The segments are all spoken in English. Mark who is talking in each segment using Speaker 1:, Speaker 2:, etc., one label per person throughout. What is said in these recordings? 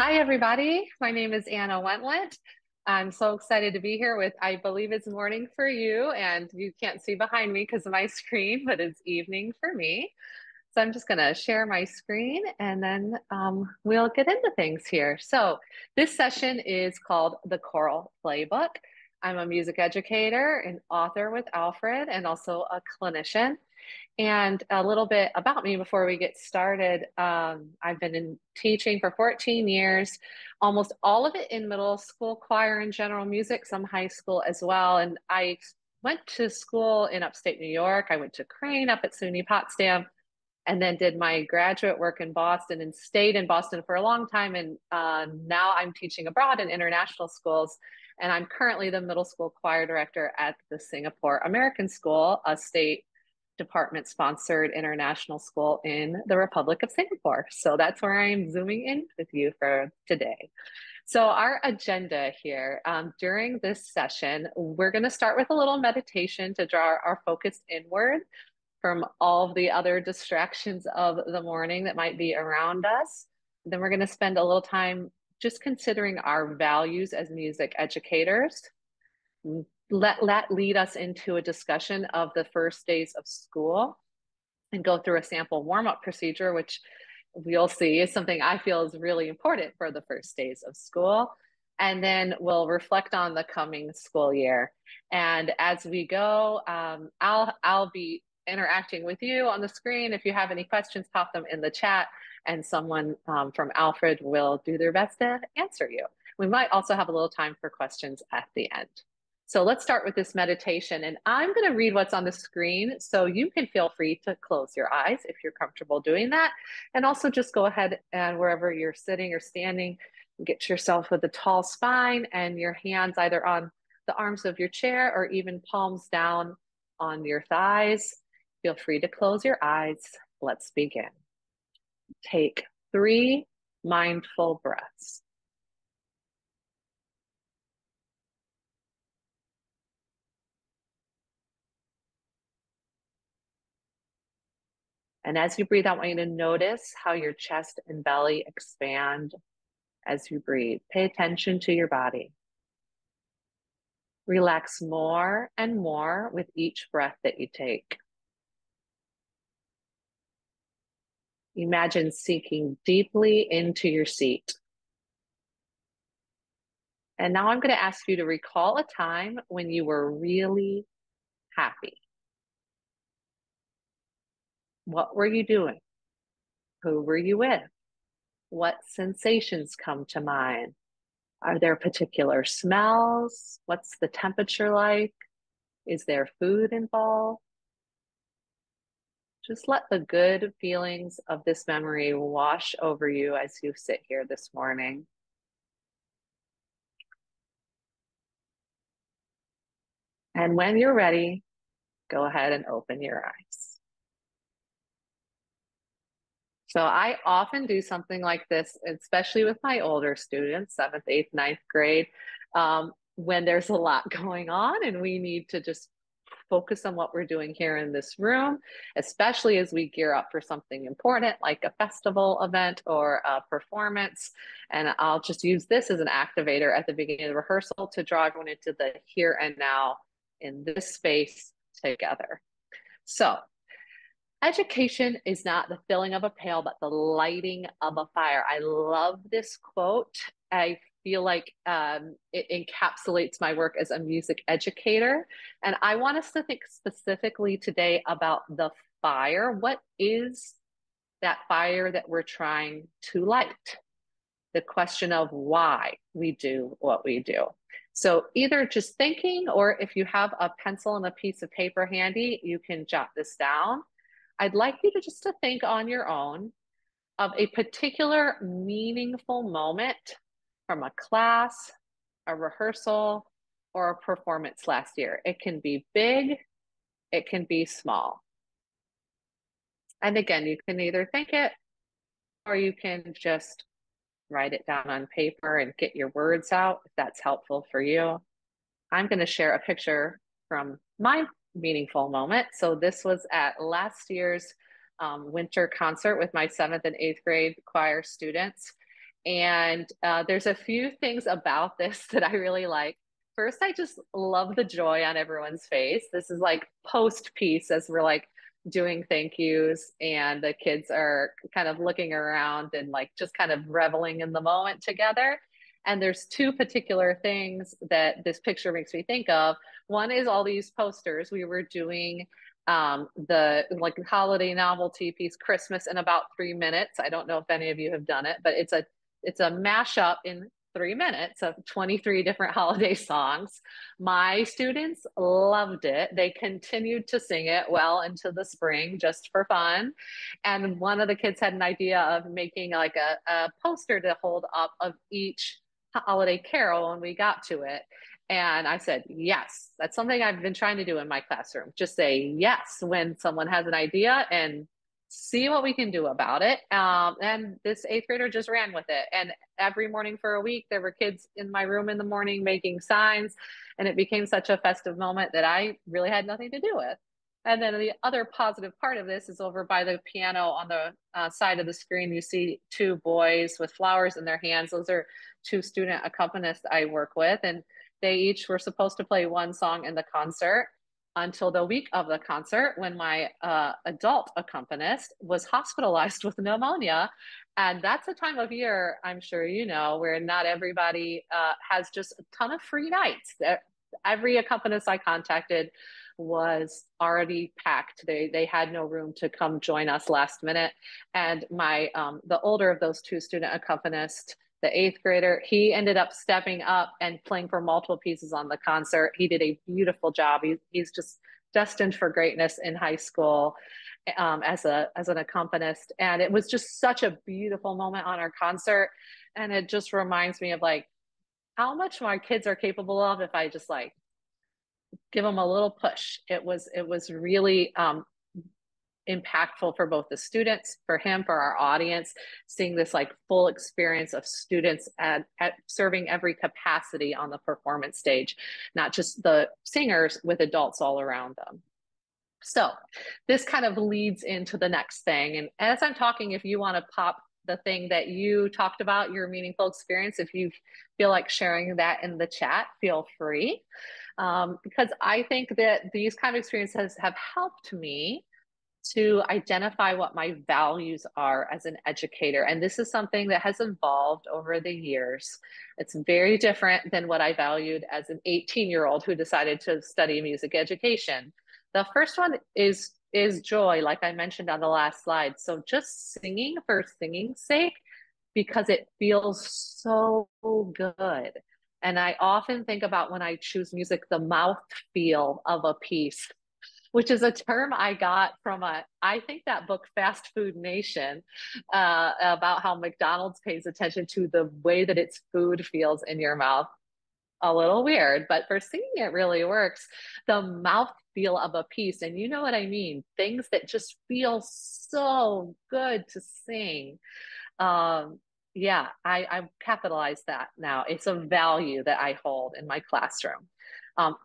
Speaker 1: Hi, everybody. My name is Anna Wentlent. I'm so excited to be here with, I believe it's morning for you, and you can't see behind me because of my screen, but it's evening for me. So I'm just going to share my screen and then we'll get into things here. So this session is called the Choral Playbook. I'm a music educator and author with Alfred and also a clinician. And a little bit about me before we get started. I've been in teaching for 14 years, almost all of it in middle school choir and general music, some high school as well. And I went to school in upstate New York. I went to Crane up at SUNY Potsdam and then did my graduate work in Boston and stayed in Boston for a long time. And now I'm teaching abroad in international schools. And I'm currently the middle school choir director at the Singapore American School, a state department sponsored international school in the Republic of Singapore. So that's where I'm zooming in with you for today. So our agenda here during this session, we're going to start with a little meditation to draw our focus inward from all of the other distractions of the morning that might be around us. Then we're going to spend a little time just considering our values as music educators. Let that lead us into a discussion of the first days of school and go through a sample warm-up procedure, which we'll see is something I feel is really important for the first days of school. And then we'll reflect on the coming school year. And as we go, I'll be interacting with you on the screen. If you have any questions, pop them in the chat, and someone from Alfred will do their best to answer you. We might also have a little time for questions at the end. So let's start with this meditation, and I'm going to read what's on the screen, so you can feel free to close your eyes if you're comfortable doing that. And also just go ahead and wherever you're sitting or standing, get yourself with a tall spine and your hands either on the arms of your chair or even palms down on your thighs. Feel free to close your eyes. Let's begin. Take 3 mindful breaths. And as you breathe out, I want you to notice how your chest and belly expand as you breathe. Pay attention to your body. Relax more and more with each breath that you take. Imagine sinking deeply into your seat. And now I'm going to ask you to recall a time when you were really happy. What were you doing? Who were you with? What sensations come to mind? Are there particular smells? What's the temperature like? Is there food involved? Just let the good feelings of this memory wash over you as you sit here this morning. And when you're ready, go ahead and open your eyes. So I often do something like this, especially with my older students, 7th, 8th, 9th grade, when there's a lot going on and we need to just focus on what we're doing here in this room, especially as we gear up for something important like a festival event or a performance. And I'll just use this as an activator at the beginning of the rehearsal to draw everyone into the here and now in this space together. So education is not the filling of a pail, but the lighting of a fire. I love this quote. I feel like it encapsulates my work as a music educator. And I want us to think specifically today about the fire. What is that fire that we're trying to light? The question of why we do what we do. So either just thinking, or if you have a pencil and a piece of paper handy, you can jot this down. I'd like you to just to think on your own of a particular meaningful moment from a class, a rehearsal, or a performance last year. It can be big, it can be small. And again, you can either think it or you can just write it down on paper and get your words out if that's helpful for you. I'm going to share a picture from my meaningful moment. So this was at last year's winter concert with my 7th and 8th grade choir students. And there's a few things about this that I really like. First, I just love the joy on everyone's face. This is like post piece as we're like doing thank yous, and the kids are kind of looking around and like just kind of reveling in the moment together. And there's two particular things that this picture makes me think of. One is all these posters. We were doing the like holiday novelty piece, Christmas in about 3 minutes. I don't know if any of you have done it, but it's a mashup in 3 minutes of 23 different holiday songs. My students loved it. They continued to sing it well into the spring just for fun. And one of the kids had an idea of making like a poster to hold up of each holiday carol when we got to it. And I said, yes, that's something I've been trying to do in my classroom. Just say yes when someone has an idea and see what we can do about it. And this eighth grader just ran with it. And every morning for a week, there were kids in my room in the morning making signs. And it became such a festive moment that I really had nothing to do with. And then the other positive part of this is over by the piano on the side of the screen, you see two boys with flowers in their hands. Those are two student accompanists I work with. And they each were supposed to play one song in the concert until the week of the concert when my adult accompanist was hospitalized with pneumonia. And that's a time of year, I'm sure you know, where not everybody has just a ton of free nights. Every accompanist I contacted was already packed. They had no room to come join us last minute. And my the older of those two student accompanists, the eighth grader, he ended up stepping up and playing for multiple pieces on the concert. He did a beautiful job. He's just destined for greatness in high school as an accompanist. And it was just such a beautiful moment on our concert. And it just reminds me of like how much my kids are capable of if I just like give them a little push. It was really impactful for both the students, for him, for our audience, seeing this like full experience of students at serving every capacity on the performance stage, not just the singers with adults all around them. So this kind of leads into the next thing. And as I'm talking, if you want to pop the thing that you talked about, your meaningful experience, if you feel like sharing that in the chat, feel free. Because I think that these kind of experiences have helped me to identify what my values are as an educator. And this is something that has evolved over the years. It's very different than what I valued as an 18-year-old who decided to study music education. The first one is joy, like I mentioned on the last slide. So just singing for singing's sake, because it feels so good. And I often think about when I choose music, the mouth feel of a piece, which is a term I got from I think that book, Fast Food Nation, about how McDonald's pays attention to the way that its food feels in your mouth. A little weird, but for singing, it really works. The mouth feel of a piece, and you know what I mean, things that just feel so good to sing. Yeah, I capitalize that now. It's a value that I hold in my classroom.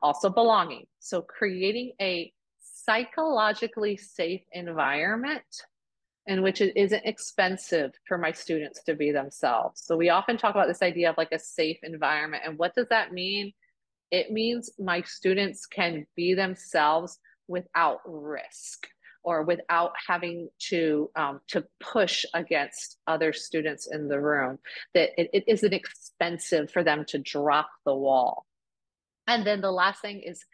Speaker 1: Also belonging. So creating a psychologically safe environment in which it isn't expensive for my students to be themselves. So we often talk about this idea of like a safe environment. And what does that mean? It means my students can be themselves without risk or without having to push against other students in the room, that it isn't expensive for them to drop the wall. And then the last thing is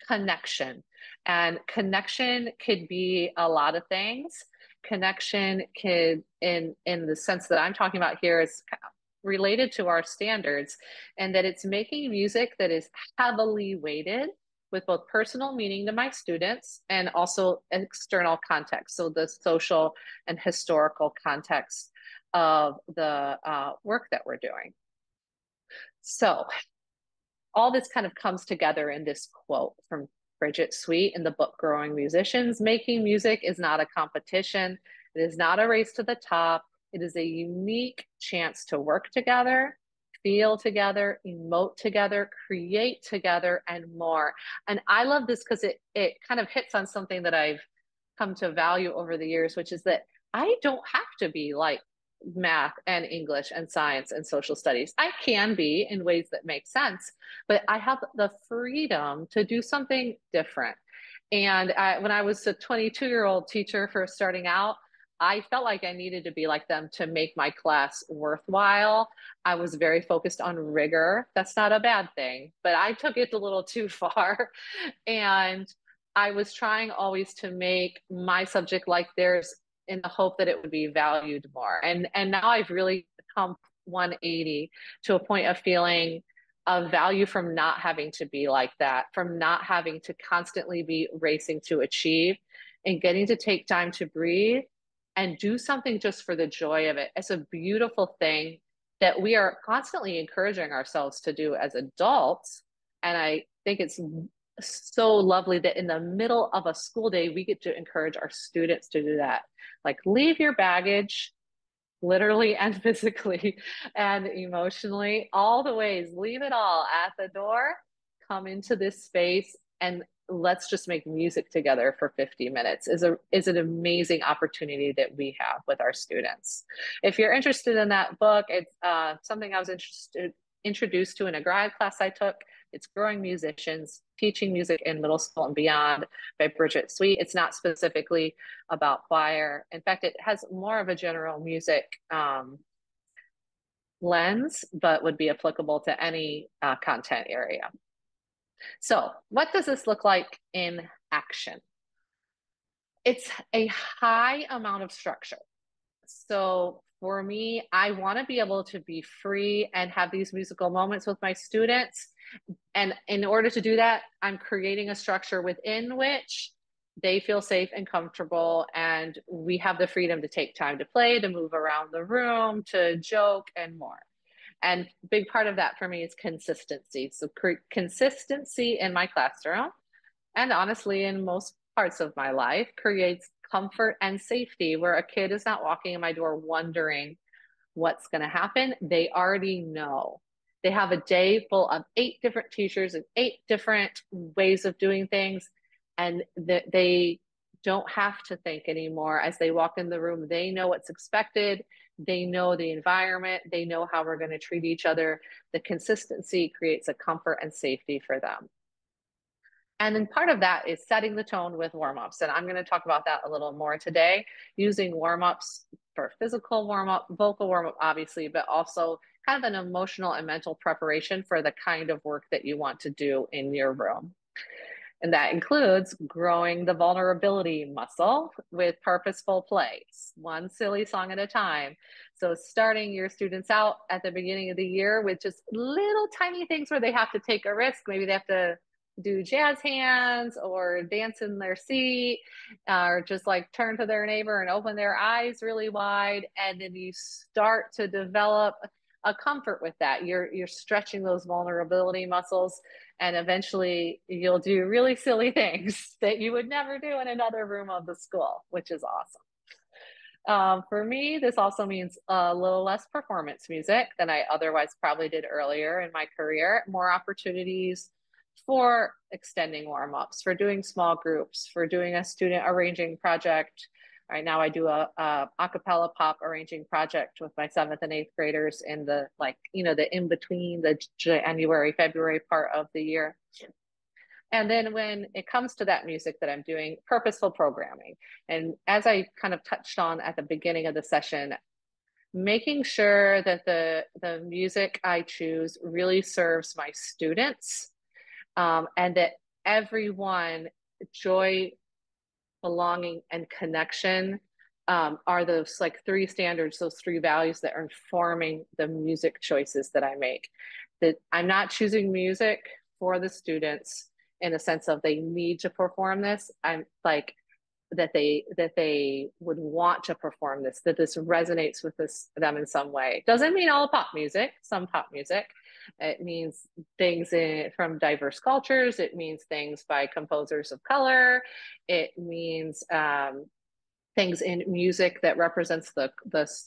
Speaker 1: connection. And connection could be a lot of things. Connection could, in the sense that I'm talking about here, is related to our standards, and that it's making music that is heavily weighted with both personal meaning to my students and also external context. So the social and historical context of the work that we're doing. So all this kind of comes together in this quote from Bridget Sweet in the book Growing Musicians. Making music is not a competition. It is not a race to the top. It is a unique chance to work together, feel together, emote together, create together, and more. And I love this because it kind of hits on something that I've come to value over the years, which is that I don't have to be like math and English and science and social studies. I can be in ways that make sense, but I have the freedom to do something different. And when I was a 22-year-old teacher first starting out, I felt like I needed to be like them to make my class worthwhile. I was very focused on rigor. That's not a bad thing, but I took it a little too far. And I was trying always to make my subject like theirs in the hope that it would be valued more. And now I've really come 180 to a point of feeling of value from not having to be like that, from not having to constantly be racing to achieve and getting to take time to breathe and do something just for the joy of it. It's a beautiful thing that we are constantly encouraging ourselves to do as adults. And I think it's so lovely that in the middle of a school day, we get to encourage our students to do that. Like, leave your baggage, literally and physically and emotionally, all the ways, leave it all at the door, come into this space, and let's just make music together for 50 minutes is an amazing opportunity that we have with our students. If you're interested in that book, it's something I was introduced to in a grad class I took. It's Growing Musicians, Teaching Music in Middle School and Beyond by Bridget Sweet. It's not specifically about choir. In fact, it has more of a general music lens, but would be applicable to any content area. So what does this look like in action? It's a high amount of structure. So for me, I want to be able to be free and have these musical moments with my students. And in order to do that, I'm creating a structure within which they feel safe and comfortable, and we have the freedom to take time to play, to move around the room, to joke, and more. And a big part of that for me is consistency. So consistency in my classroom, and honestly, in most parts of my life, creates comfort and safety where a kid is not walking in my door wondering what's going to happen. They already know. They have a day full of 8 different teachers and 8 different ways of doing things, and they don't have to think anymore as they walk in the room. They know what's expected. They know the environment. They know how we're going to treat each other. The consistency creates a comfort and safety for them. And then part of that is setting the tone with warm-ups. And I'm going to talk about that a little more today, using warm-ups for physical warm-up, vocal warm-up, obviously, but also kind of an emotional and mental preparation for the kind of work that you want to do in your room. And that includes growing the vulnerability muscle with purposeful plays, one silly song at a time. So starting your students out at the beginning of the year with just little tiny things where they have to take a risk. Maybe they have to do jazz hands or dance in their seat, or just like turn to their neighbor and open their eyes really wide. And then you start to develop a comfort with that. You're stretching those vulnerability muscles, and eventually you'll do really silly things that you would never do in another room of the school, which is awesome. For me, this also means a little less performance music than I otherwise probably did earlier in my career, more opportunities for extending warm-ups, for doing small groups, for doing a student arranging project. Right now I do a cappella pop arranging project with my 7th and 8th graders in the, like, the in between the January, February part of the year. And then when it comes to that music that I'm doing, purposeful programming. And as I kind of touched on at the beginning of the session, making sure that the music I choose really serves my students, and that everyone, joy, belonging, and connection are those like 3 standards, those 3 values that are informing the music choices that I make. That I'm not choosing music for the students in a sense of they need to perform this. I'm like that they would want to perform this, that this resonates with them in some way. Doesn't mean all pop music, some pop music. It means things from diverse cultures. It means things by composers of color. It means things in music that represents the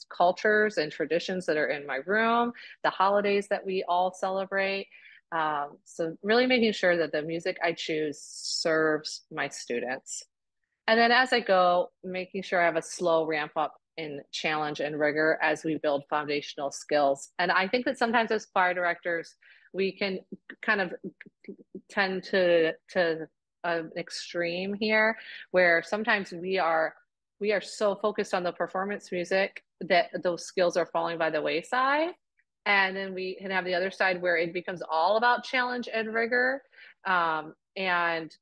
Speaker 1: cultures and traditions that are in my room, the holidays that we all celebrate. So really making sure that the music I choose serves my students. And then as I go, making sure I have a slow ramp up in challenge and rigor as we build foundational skills. And I think that sometimes as choir directors, we can kind of tend to an extreme here, where sometimes we are so focused on the performance music that those skills are falling by the wayside. And then we can have the other side where it becomes all about challenge and rigor, and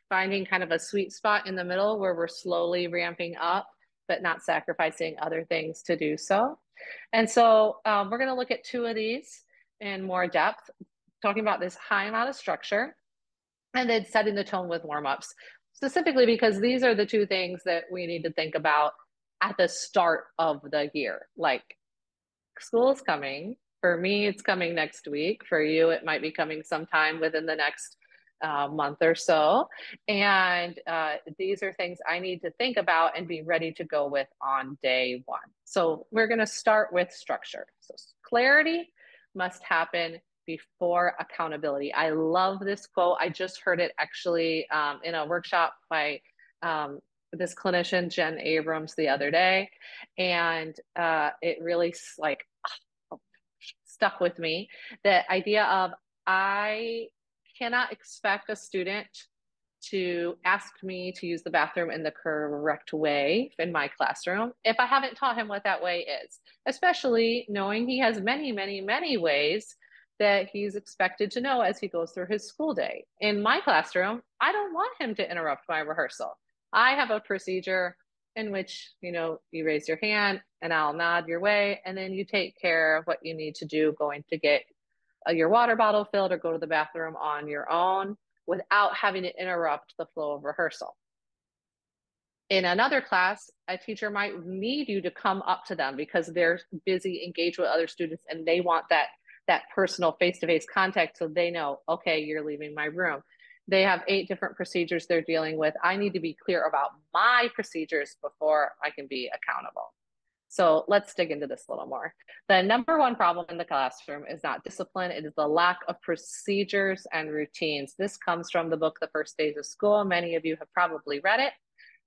Speaker 1: finding kind of a sweet spot in the middle where we're slowly ramping up, but not sacrificing other things to do so. And so we're going to look at two of these in more depth, talking about this high amount of structure and then setting the tone with warm-ups, specifically because these are the two things that we need to think about at the start of the year. Like, school is coming. For me, it's coming next week. For you, it might be coming sometime within the next month or so. And these are things I need to think about and be ready to go with on day one. So we're going to start with structure. So clarity must happen before accountability. I love this quote. I just heard it actually in a workshop by this clinician, Jen Abrams, the other day. And it really like stuck with me. The idea of, I cannot expect a student to ask me to use the bathroom in the correct way in my classroom if I haven't taught him what that way is, especially knowing he has many, many, many ways that he's expected to know as he goes through his school day. In my classroom, I don't want him to interrupt my rehearsal. I have a procedure in which, you raise your hand and I'll nod your way, and then you take care of what you need to do, going to get your water bottle filled or go to the bathroom on your own without having to interrupt the flow of rehearsal. In another class, a teacher might need you to come up to them because they're busy, engaged with other students, and they want that personal face-to-face contact, so they know, okay, you're leaving my room. They have 8 different procedures they're dealing with. I need to be clear about my procedures before I can be accountable. So let's dig into this a little more. The number one problem in the classroom is not discipline. It is the lack of procedures and routines. This comes from the book, The First Days of School. Many of you have probably read it,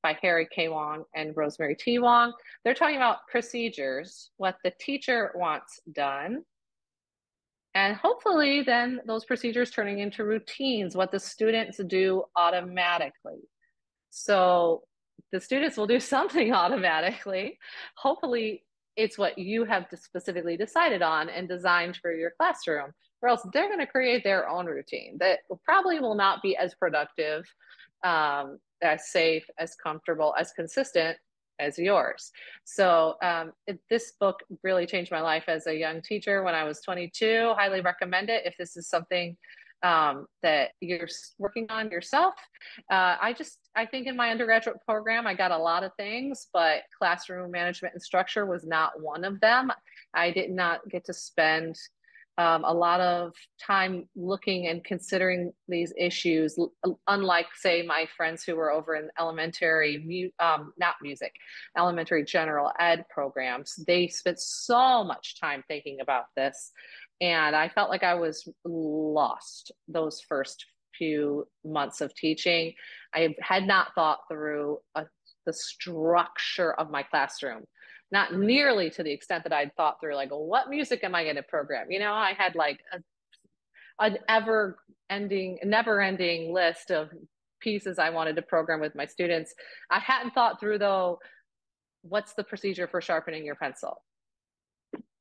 Speaker 1: by Harry K. Wong and Rosemary T. Wong. They're talking about procedures, what the teacher wants done, and hopefully then those procedures turning into routines, what the students do automatically. So the students will do something automatically. Hopefully it's what you have specifically decided on and designed for your classroom, or else they're going to create their own routine that probably will not be as productive, as safe, as comfortable, as consistent as yours. So this book really changed my life as a young teacher when I was 22. Highly recommend it if this is something that you're working on yourself. I think in my undergraduate program, I got a lot of things, but classroom management and structure was not one of them. I did not get to spend a lot of time looking and considering these issues, unlike, say, my friends who were over in elementary, not music, elementary general ed programs. They spent so much time thinking about this. And I felt like I was lost those first few months of teaching. I had not thought through the structure of my classroom, not nearly to the extent that I'd thought through, like, well, what music am I going to program? I had like an never-ending list of pieces I wanted to program with my students. I hadn't thought through, though, what's the procedure for sharpening your pencil?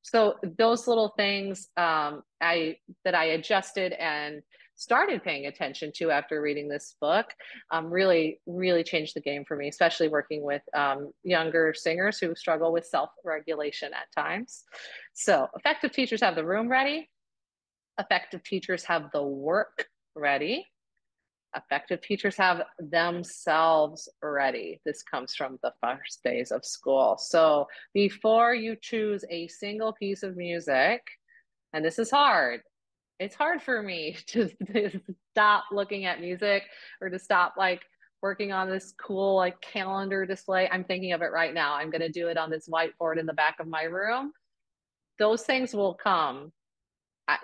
Speaker 1: So those little things I adjusted and started paying attention to after reading this book really, really changed the game for me, especially working with younger singers who struggle with self-regulation at times. So effective teachers have the room ready. Effective teachers have the work ready. Effective teachers have themselves ready. This comes from The First Days of School. So before you choose a single piece of music, and this is hard, it's hard for me to stop looking at music or to stop like working on this cool like calendar display. I'm thinking of it right now. I'm going to do it on this whiteboard in the back of my room. Those things will come.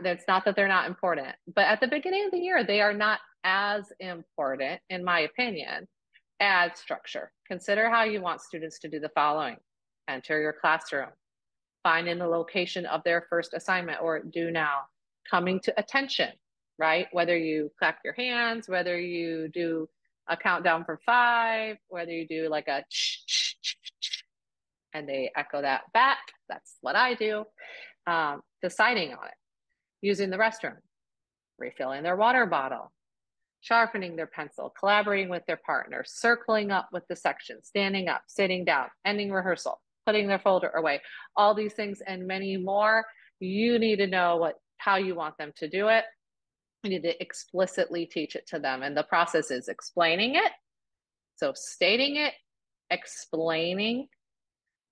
Speaker 1: It's not that they're not important, but at the beginning of the year, they are not as important, in my opinion, as structure. Consider how you want students to do the following: enter your classroom, finding the location of their first assignment or do now, coming to attention, right? Whether you clap your hands, whether you do a countdown from 5, whether you do like a and they echo that back. That's what I do. Deciding on it, using the restroom, refilling their water bottle, sharpening their pencil, collaborating with their partner, circling up with the section, standing up, sitting down, ending rehearsal, putting their folder away, all these things and many more. You need to know how you want them to do it. You need to explicitly teach it to them. And the process is explaining it. So stating it, explaining,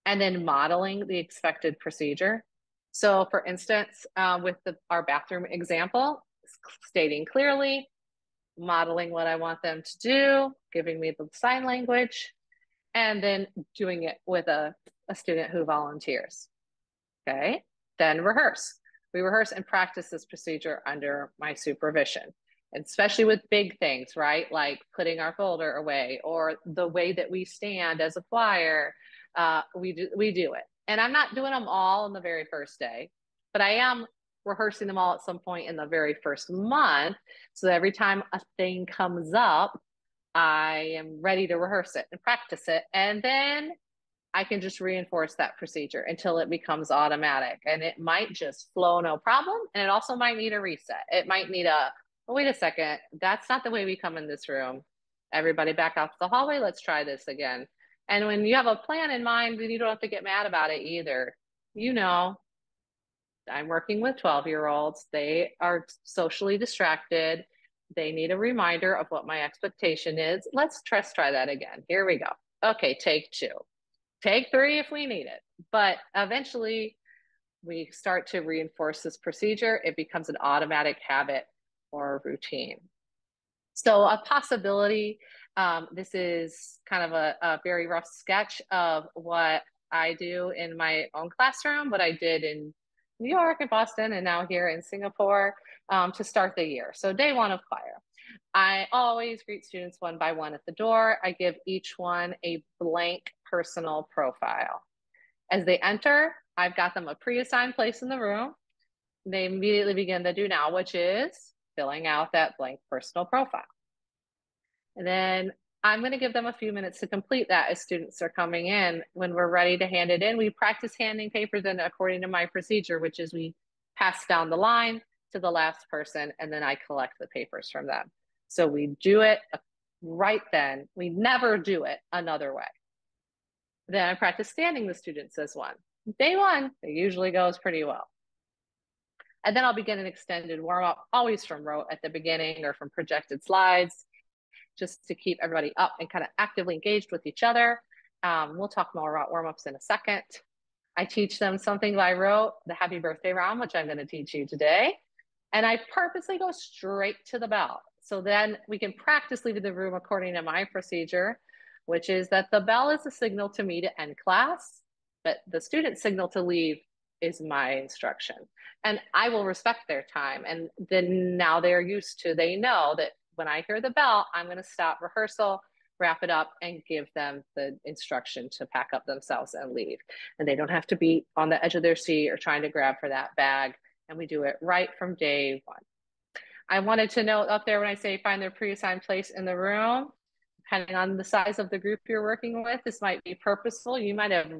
Speaker 1: and then modeling the expected procedure. So for instance, with our bathroom example, stating clearly, modeling what I want them to do, giving me the sign language, and then doing it with a student who volunteers. Okay, then rehearse. We rehearse and practice this procedure under my supervision, especially with big things, right? Like putting our folder away or the way that we stand as a choir. We do it. And I'm not doing them all on the very first day, but I am rehearsing them all at some point in the very first month. So every time a thing comes up, I am ready to rehearse it and practice it. And then I can just reinforce that procedure until it becomes automatic. And it might just flow no problem. And it also might need a reset. It might need oh, wait a second, that's not the way we come in this room. Everybody back out to the hallway. Let's try this again. And when you have a plan in mind, then you don't have to get mad about it either. You know, I'm working with 12-year-olds. They are socially distracted. They need a reminder of what my expectation is. Let's try that again. Here we go. Okay, take 2. Take 3 if we need it. But eventually, we start to reinforce this procedure. It becomes an automatic habit or routine. So a possibility, this is kind of a very rough sketch of what I do in my own classroom, what I did in New York and Boston, and now here in Singapore to start the year. So day 1 of choir. I always greet students one by one at the door. I give each one a blank personal profile. As they enter, I've got them a pre-assigned place in the room. They immediately begin to do now, which is filling out that blank personal profile. And then I'm going to give them a few minutes to complete that as students are coming in. When we're ready to hand it in, we practice handing papers in according to my procedure, which is we pass down the line to the last person, and then I collect the papers from them. So we do it right then. We never do it another way. Then I practice standing the students as one. Day 1, it usually goes pretty well. And then I'll begin an extended warm-up, always from rote at the beginning or from projected slides, just to keep everybody up and kind of actively engaged with each other. We'll talk more about warm-ups in a second. I teach them something by rote, the happy birthday round, which I'm going to teach you today. And I purposely go straight to the bell. So then we can practice leaving the room according to my procedure, which is that the bell is a signal to me to end class, but the student signal to leave is my instruction. And I will respect their time. And then now they're used to, they know that when I hear the bell, I'm going to stop rehearsal, wrap it up, and give them the instruction to pack up themselves and leave. And they don't have to be on the edge of their seat or trying to grab for that bag. And we do it right from day 1. I wanted to note up there when I say find their pre-assigned place in the room, depending on the size of the group you're working with, this might be purposeful. You might have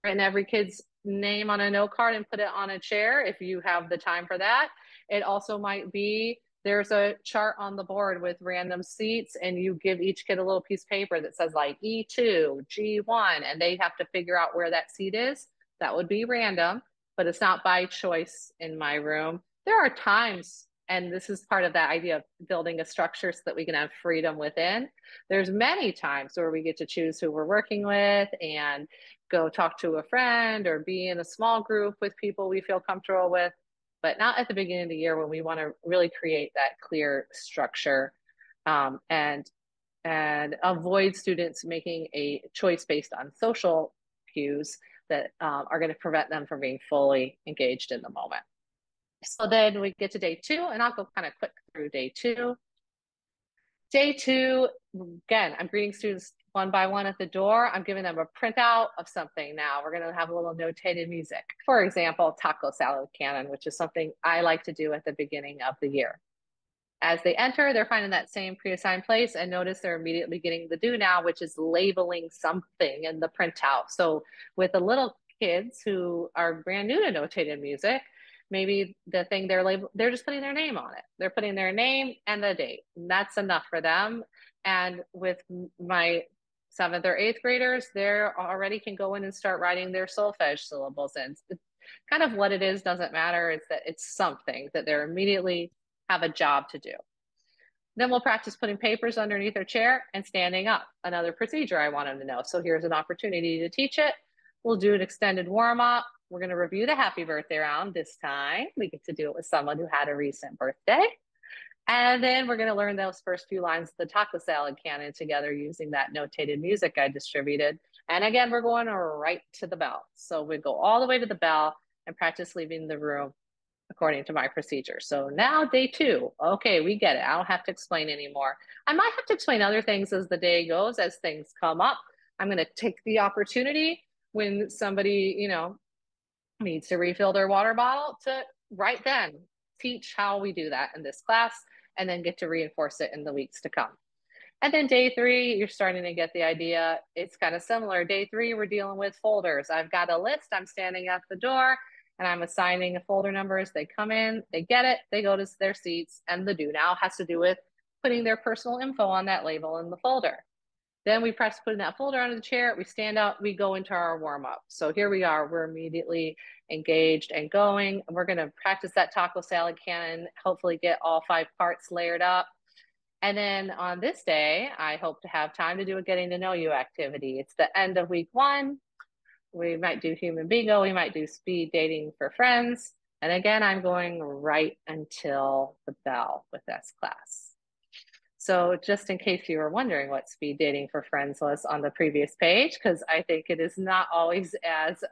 Speaker 1: written every kid's name on a note card and put it on a chair if you have the time for that. It also might be there's a chart on the board with random seats and you give each kid a little piece of paper that says like E2, G1, and they have to figure out where that seat is. That would be random, but it's not by choice in my room. There are times, and this is part of that idea of building a structure so that we can have freedom within. There's many times where we get to choose who we're working with and go talk to a friend or be in a small group with people we feel comfortable with, but not at the beginning of the year when we want to really create that clear structure and avoid students making a choice based on social cues that are going to prevent them from being fully engaged in the moment. So then we get to day 2, and I'll go kind of quick through day 2. Day 2, again, I'm greeting students one by one at the door. I'm giving them a printout of something now. We're going to have a little notated music. For example, taco salad canon, which is something I like to do at the beginning of the year. As they enter, they're finding that same pre-assigned place, and notice they're immediately getting the do now, which is labeling something in the printout. So with the little kids who are brand new to notated music, maybe the thing they're just putting their name on it. They're putting their name and the date. And that's enough for them. And with my 7th or 8th graders, they're already can go in and start writing their solfege syllables in. It's kind of what it is doesn't matter. It's that it's something that they're immediately have a job to do. Then we'll practice putting papers underneath their chair and standing up. Another procedure I want them to know. So here's an opportunity to teach it. We'll do an extended warm up. We're going to review the happy birthday round this time. We get to do it with someone who had a recent birthday. And then we're going to learn those first few lines of the taco salad canon together using that notated music I distributed. And again, we're going right to the bell. So we go all the way to the bell and practice leaving the room according to my procedure. So now day 2, okay, we get it. I don't have to explain anymore. I might have to explain other things as the day goes, as things come up. I'm going to take the opportunity when somebody, needs to refill their water bottle to right then teach how we do that in this class and then get to reinforce it in the weeks to come. And then day 3, you're starting to get the idea. It's kind of similar. Day 3, we're dealing with folders. I've got a list. I'm standing at the door and I'm assigning a folder numbers. They come in, they get it, they go to their seats, and the do now has to do with putting their personal info on that label in the folder. Then we press putting that folder under the chair, we stand up, we go into our warm up. So here we are, we're immediately engaged and going. And we're gonna practice that taco salad canon, hopefully get all 5 parts layered up. And then on this day, I hope to have time to do a getting to know you activity. It's the end of week 1. We might do human bingo. We might do speed dating for friends. And again, I'm going right until the bell with this class. So just in case you were wondering what speed dating for friends was on the previous page, because I think it is not always as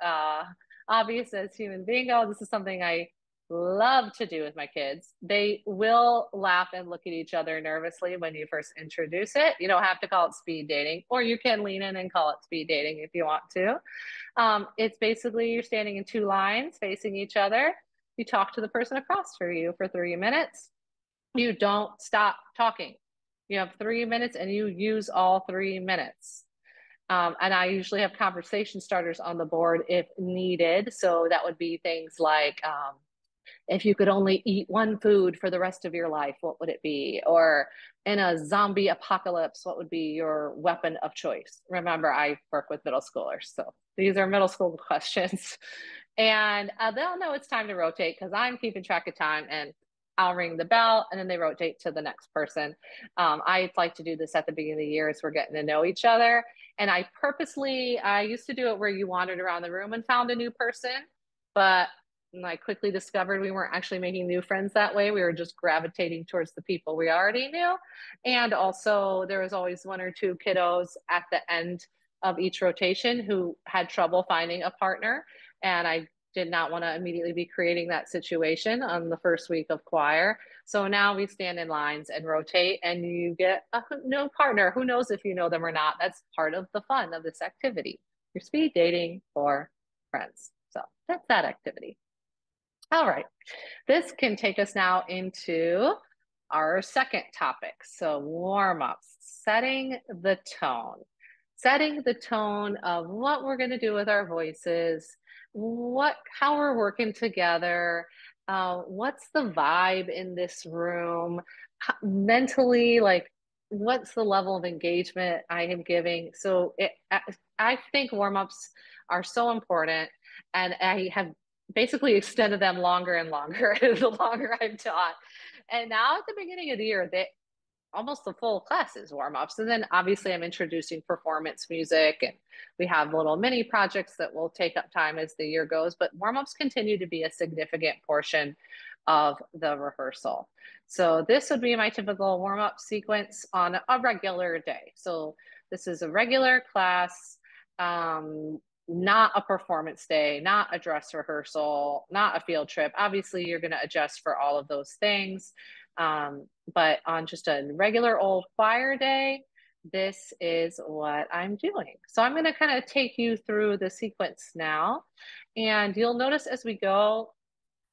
Speaker 1: obvious as human bingo. This is something I love to do with my kids. They will laugh and look at each other nervously when you first introduce it. You don't have to call it speed dating, or you can lean in and call it speed dating if you want to. It's basically you're standing in 2 lines facing each other. You talk to the person across from you for 3 minutes. You don't stop talking. You have 3 minutes and you use all 3 minutes. And I usually have conversation starters on the board if needed. So that would be things like, if you could only eat one food for the rest of your life, what would it be? Or in a zombie apocalypse, what would be your weapon of choice? Remember, I work with middle schoolers, so these are middle school questions. And they'll know it's time to rotate because I'm keeping track of time, and I'll ring the bell and then they rotate to the next person. I like to do this at the beginning of the year as we're getting to know each other. And I used to do it where you wandered around the room and found a new person, but I quickly discovered we weren't actually making new friends that way. We were just gravitating towards the people we already knew. And also there was always 1 or 2 kiddos at the end of each rotation who had trouble finding a partner. And I did not want to immediately be creating that situation on the first week of choir. So now we stand in lines and rotate, and you get a new partner. Who knows if you know them or not? That's part of the fun of this activity. You're speed dating for friends. So that's that activity. All right, this can take us now into our second topic. So warm-ups, setting the tone. Setting the tone of what we're going to do with our voices, how we're working together, what's the vibe in this room, mentally, like what's the level of engagement I am giving. So I think warm-ups are so important, and I have basically extended them longer and longer the longer I've taught. And now at the beginning of the year, almost the full class is warm-ups. And then obviously I'm introducing performance music, and we have little mini projects that will take up time as the year goes, but warm-ups continue to be a significant portion of the rehearsal. So this would be my typical warm-up sequence on a regular day. So this is a regular class, not a performance day, not a dress rehearsal, not a field trip. Obviously, you're going to adjust for all of those things. But on just a regular old choir day, this is what I'm doing. So I'm going to kind of take you through the sequence now. And you'll notice as we go,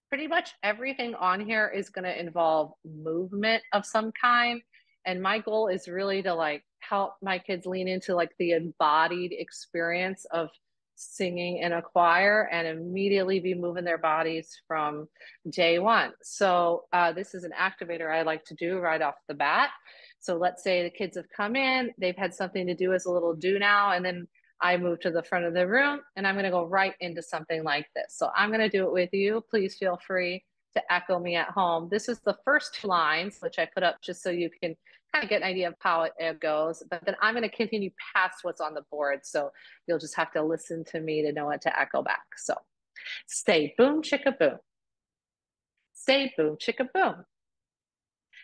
Speaker 1: pretty much everything on here is going to involve movement of some kind. And my goal is really to like help my kids lean into like the embodied experience of singing in a choir and immediately be moving their bodies from day one. So this is an activator I like to do right off the bat. So let's say the kids have come in, they've had something to do as a little do now, and then I move to the front of the room and I'm going to go right into something like this. So I'm going to do it with you. Please feel free to echo me at home. This is the first two lines, which I put up just so you can kind of get an idea of how it goes. But then I'm going to continue past what's on the board. So you'll just have to listen to me to know what to echo back. So say boom, chicka boom. Say boom, chicka boom.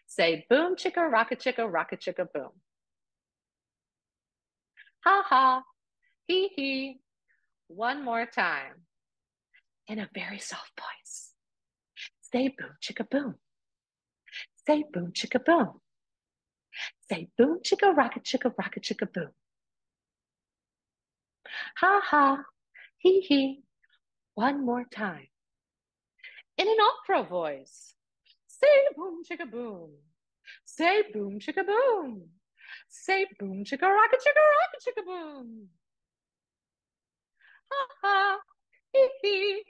Speaker 1: Say boom, chicka, rocket, chicka, boom. Ha ha, hee hee. One more time in a very soft voice. Say boom, chicka boom. Say boom, chicka boom. Say boom, chicka, rocket, chicka, boom. Ha ha, hee hee. One more time in an opera voice. Say boom, chicka boom. Say boom, chicka boom. Say boom, chicka, rocket, chicka, boom. Ha ha, hee hee.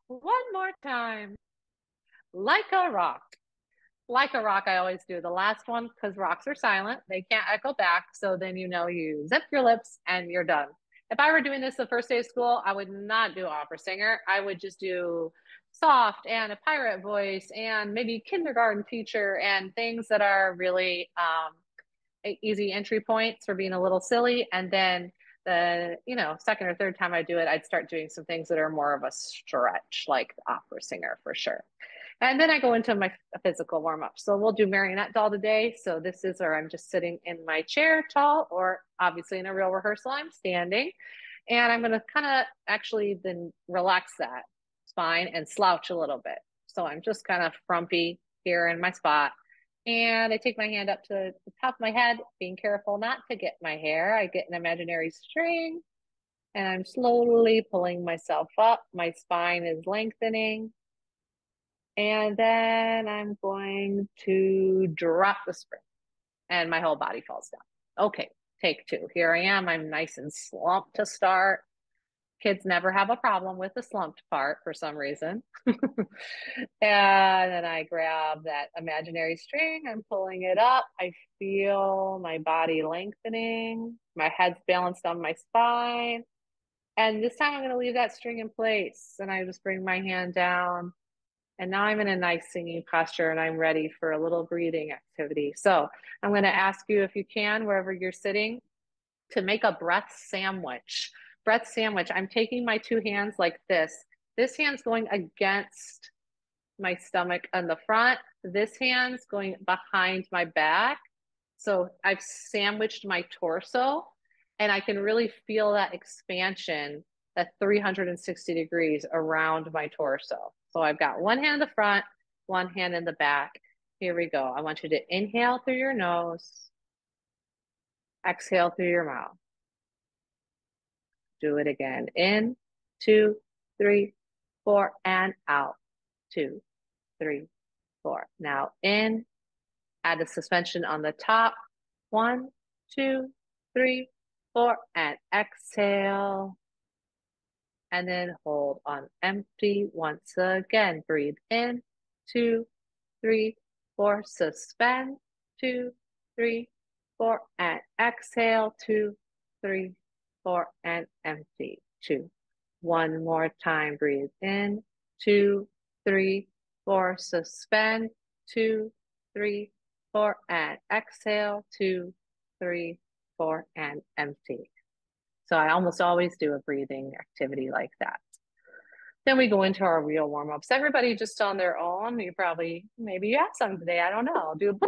Speaker 1: One more time. Like a rock. Like a rock, I always do the last one because rocks are silent. They can't echo back. So then you know you zip your lips and you're done. If I were doing this the first day of school, I would not do opera singer. I would just do soft and a pirate voice and maybe kindergarten teacher and things that are really easy entry points for being a little silly. And then the second or third time I do it, I'd start doing some things that are more of a stretch, like the opera singer for sure. And then I go into my physical warm up. So we'll do marionette doll today. So this is where I'm just sitting in my chair tall, or obviously in a real rehearsal, I'm standing. And I'm going to kind of actually then relax that spine and slouch a little bit. So I'm just kind of frumpy here in my spot. And I take my hand up to the top of my head, being careful not to get my hair. I get an imaginary string and I'm slowly pulling myself up. My spine is lengthening. And then I'm going to drop the spring and my whole body falls down. Okay, take two. Here I am. I'm nice and slumped to start. Kids never have a problem with the slumped part for some reason. And then I grab that imaginary string. I'm pulling it up. I feel my body lengthening. My head's balanced on my spine. And this time I'm going to leave that string in place. And I just bring my hand down. And now I'm in a nice singing posture and I'm ready for a little breathing activity. So I'm going to ask you, if you can, wherever you're sitting, to make a breath sandwich. Breath sandwich. I'm taking my two hands like this. This hand's going against my stomach on the front. This hand's going behind my back. So I've sandwiched my torso and I can really feel that expansion, that 360 degrees around my torso. So I've got one hand in the front, one hand in the back. Here we go. I want you to inhale through your nose, exhale through your mouth. Do it again. In, two, three, four, and out. Two, three, four. Now in, add a suspension on the top. One, two, three, four, and exhale. And then hold on empty once again. Breathe in, two, three, four, suspend, two, three, four, and exhale, two, three, four, and empty, two. One more time. Breathe in, two, three, four, suspend, two, three, four, and exhale, two, three, four, and empty. So I almost always do a breathing activity like that. Then we go into our real warm ups. Everybody just on their own. You probably, maybe you have some today. I don't know. Do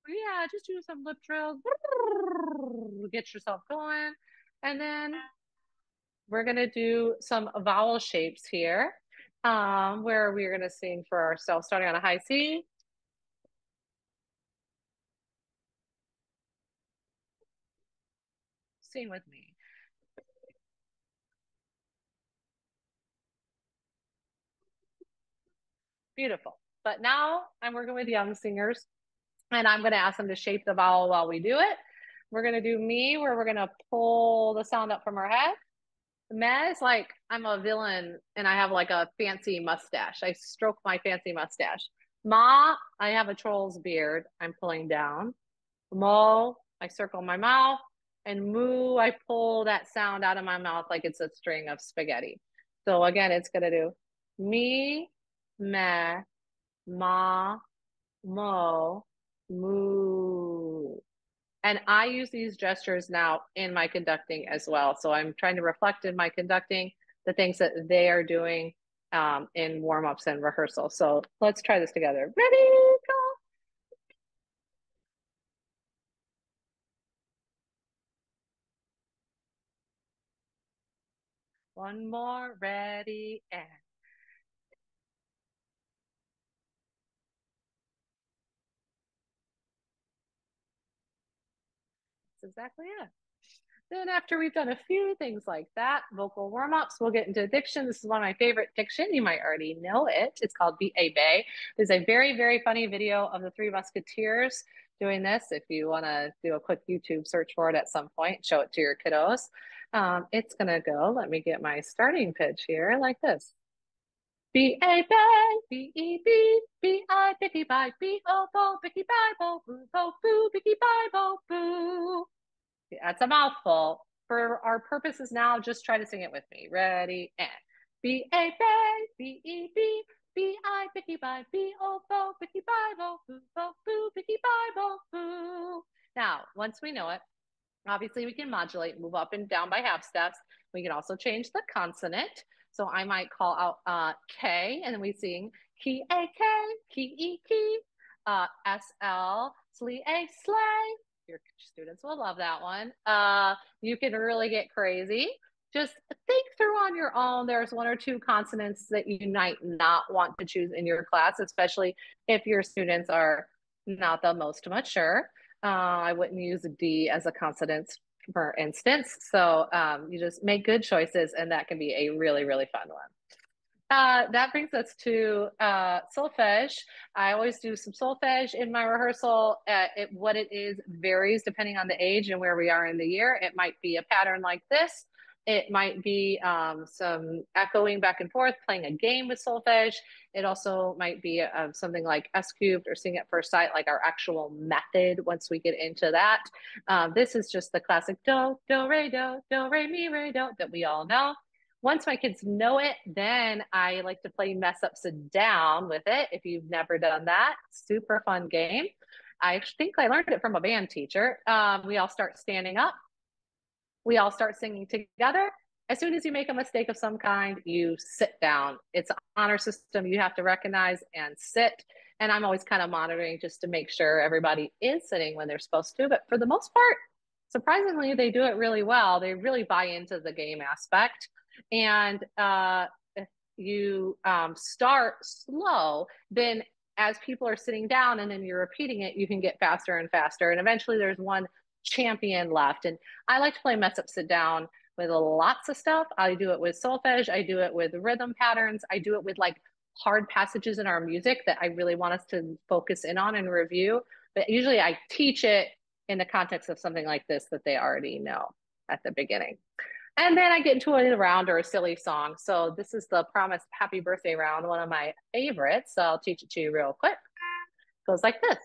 Speaker 1: yeah, just do some lip trills. Get yourself going. And then we're going to do some vowel shapes here, where we're going to sing for ourselves, starting on a high C. Sing with me. Beautiful. But now I'm working with young singers and I'm going to ask them to shape the vowel while we do it. We're going to do me, where we're going to pull the sound up from our head. Meh is like I'm a villain and I have like a fancy mustache. I stroke my fancy mustache. Ma, I have a troll's beard. I'm pulling down. Mo, I circle my mouth. And moo, I pull that sound out of my mouth like it's a string of spaghetti. So again, it's going to do me, meh, ma, mo, moo. And I use these gestures now in my conducting as well. So I'm trying to reflect in my conducting the things that they are doing in warm-ups and rehearsal. So let's try this together. Ready, go. One more, ready, and that's exactly it. Then after we've done a few things like that, vocal warm-ups, we'll get into diction. This is one of my favorite diction. You might already know it. It's called Be a Bay. There's a very, very funny video of the Three Musketeers doing this. If you want to do a quick YouTube search for it at some point, show it to your kiddos. It's going to go, let me get my starting pitch here like this. B A bay, B E B, B I Bicky Bye, B O Bo, Bicky Bye Bo, Boo Bo Boo, Bicky Bye Bo Boo. That's a mouthful. For our purposes now, just try to sing it with me. Ready? And B A bay, B E B, B I Bicky Bye, B O Bo, Bicky Bye Bo, Boo Bo Boo, Bicky Bye Bo Boo. Now, once we know it, obviously we can modulate, move up and down by half steps. We can also change the consonant. So I might call out K, and then we sing Key A K, Key E Key, S L, Slee A Slay. Your students will love that one. You can really get crazy. Just think through on your own. There's one or two consonants that you might not want to choose in your class, especially if your students are not the most mature. I wouldn't use a D as a consonant, for instance. So you just make good choices, and that can be a really, really fun one. That brings us to solfege. I always do some solfege in my rehearsal. What it is varies depending on the age and where we are in the year. It might be a pattern like this. It might be some echoing back and forth, playing a game with solfege. It also might be something like S cubed or sing at first sight, like our actual method once we get into that. This is just the classic do, re, mi, re, do that we all know. Once my kids know it, then I like to play mess up, sit down with it. If you've never done that, super fun game. I think I learned it from a band teacher. We all start standing up. We all start singing together. As soon as you make a mistake of some kind, you sit down. It's an honor system you have to recognize and sit. And I'm always kind of monitoring just to make sure everybody is sitting when they're supposed to. But for the most part, surprisingly, they do it really well. They really buy into the game aspect. And if you start slow, then as people are sitting down and then you're repeating it, you can get faster and faster. And eventually there's one champion left. And I like to play mess up, sit down with lots of stuff. I do it with solfege. I do it with rhythm patterns. I do it with like hard passages in our music that I really want us to focus in on and review. But usually I teach it in the context of something like this that they already know at the beginning. And then I get into a round or a silly song. So this is the promised happy birthday round, one of my favorites. So I'll teach it to you real quick. It goes like this.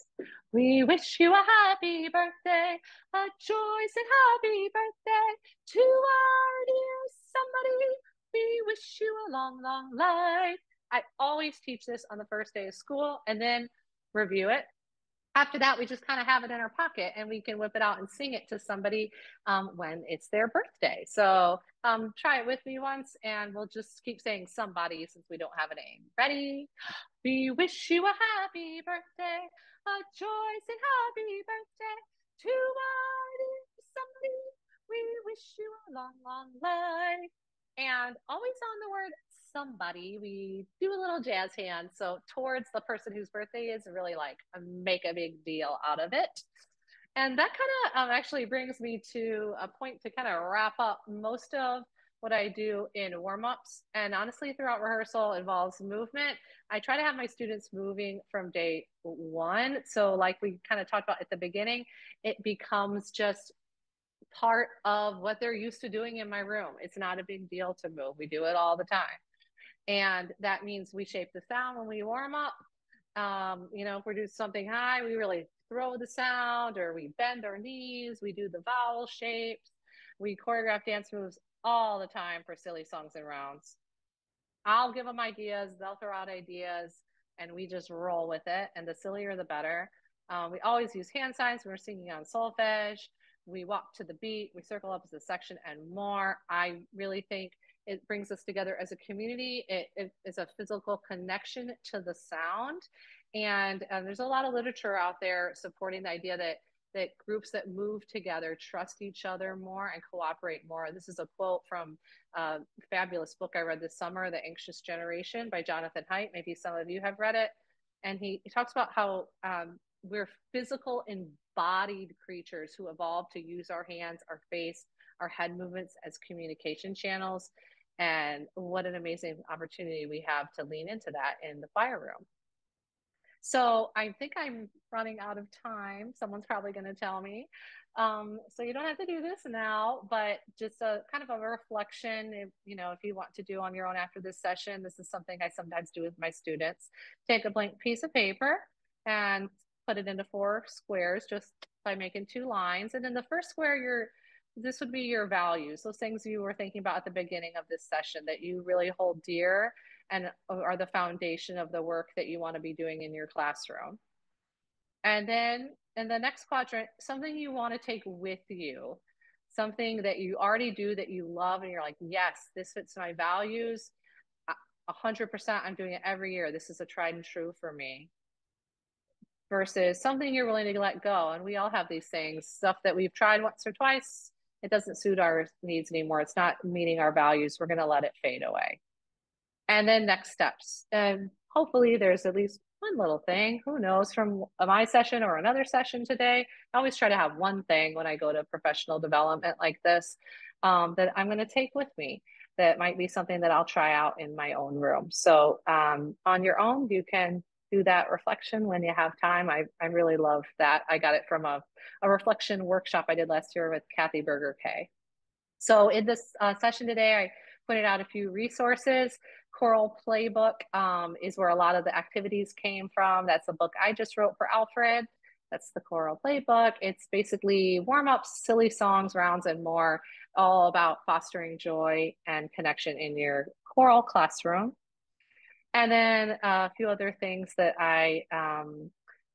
Speaker 1: We wish you a happy birthday, a joyous and happy birthday to our dear somebody. We wish you a long, long life. I always teach this on the first day of school and then review it. After that, we just kind of have it in our pocket and we can whip it out and sing it to somebody when it's their birthday. So try it with me once and we'll just keep saying somebody since we don't have a name. Ready? We wish you a happy birthday, a joyous and happy birthday to somebody. We wish you a long, long life. And always on the word somebody, we do a little jazz hand. So towards the person whose birthday is, really like make a big deal out of it. And that kind of actually brings me to a point to kind of wrap up most of what I do in warm-ups. And honestly, throughout rehearsal involves movement. I try to have my students moving from day one. So like we kind of talked about at the beginning, it becomes just part of what they're used to doing in my room. It's not a big deal to move. We do it all the time. And that means we shape the sound when we warm up. If we're doing something high, we really throw the sound or we bend our knees, we do the vowel shapes, we choreograph dance moves all the time for silly songs and rounds. I'll give them ideas, they'll throw out ideas, and we just roll with it. And the sillier, the better. We always use hand signs when we're singing on solfege. We walk to the beat, we circle up as a section, and more. I really think it brings us together as a community. It is a physical connection to the sound. And there's a lot of literature out there supporting the idea that groups that move together trust each other more and cooperate more. This is a quote from a fabulous book I read this summer, The Anxious Generation by Jonathan Haidt. Maybe some of you have read it. And he talks about how we're physical embodied creatures who evolved to use our hands, our face, our head movements as communication channels. And what an amazing opportunity we have to lean into that in the choir room. So I think I'm running out of time. Someone's probably going to tell me. So you don't have to do this now, but just a kind of a reflection. If you want to do on your own after this session, this is something I sometimes do with my students. Take a blank piece of paper and put it into 4 squares just by making 2 lines. And in the first square, this would be your values, those things you were thinking about at the beginning of this session that you really hold dear and are the foundation of the work that you want to be doing in your classroom. And then in the next quadrant, something you want to take with you, something that you already do that you love, and you're like, yes, this fits my values. 100%, I'm doing it every year. This is a tried and true for me. Versus something you're willing to let go. And we all have these things, stuff that we've tried once or twice. It doesn't suit our needs anymore. It's not meeting our values. We're going to let it fade away. And then next steps. And hopefully there's at least one little thing, who knows, from my session or another session today. I always try to have one thing when I go to professional development like this that I'm going to take with me. That might be something that I'll try out in my own room. So on your own, you can do that reflection when you have time. I really love that. I got it from a reflection workshop I did last year with Kathy Berger Kay. So in this session today, I pointed out a few resources. Choral Playbook is where a lot of the activities came from. That's a book I just wrote for Alfred. That's the Choral Playbook. It's basically warm-ups, silly songs, rounds, and more, all about fostering joy and connection in your choral classroom. And then a few other things that I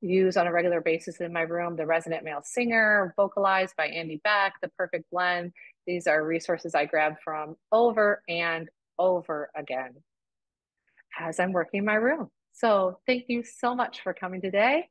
Speaker 1: use on a regular basis in my room: The Resonant Male Singer, vocalized by Andy Beck, The Perfect Blend. These are resources I grab from over and over again as I'm working my room. So thank you so much for coming today.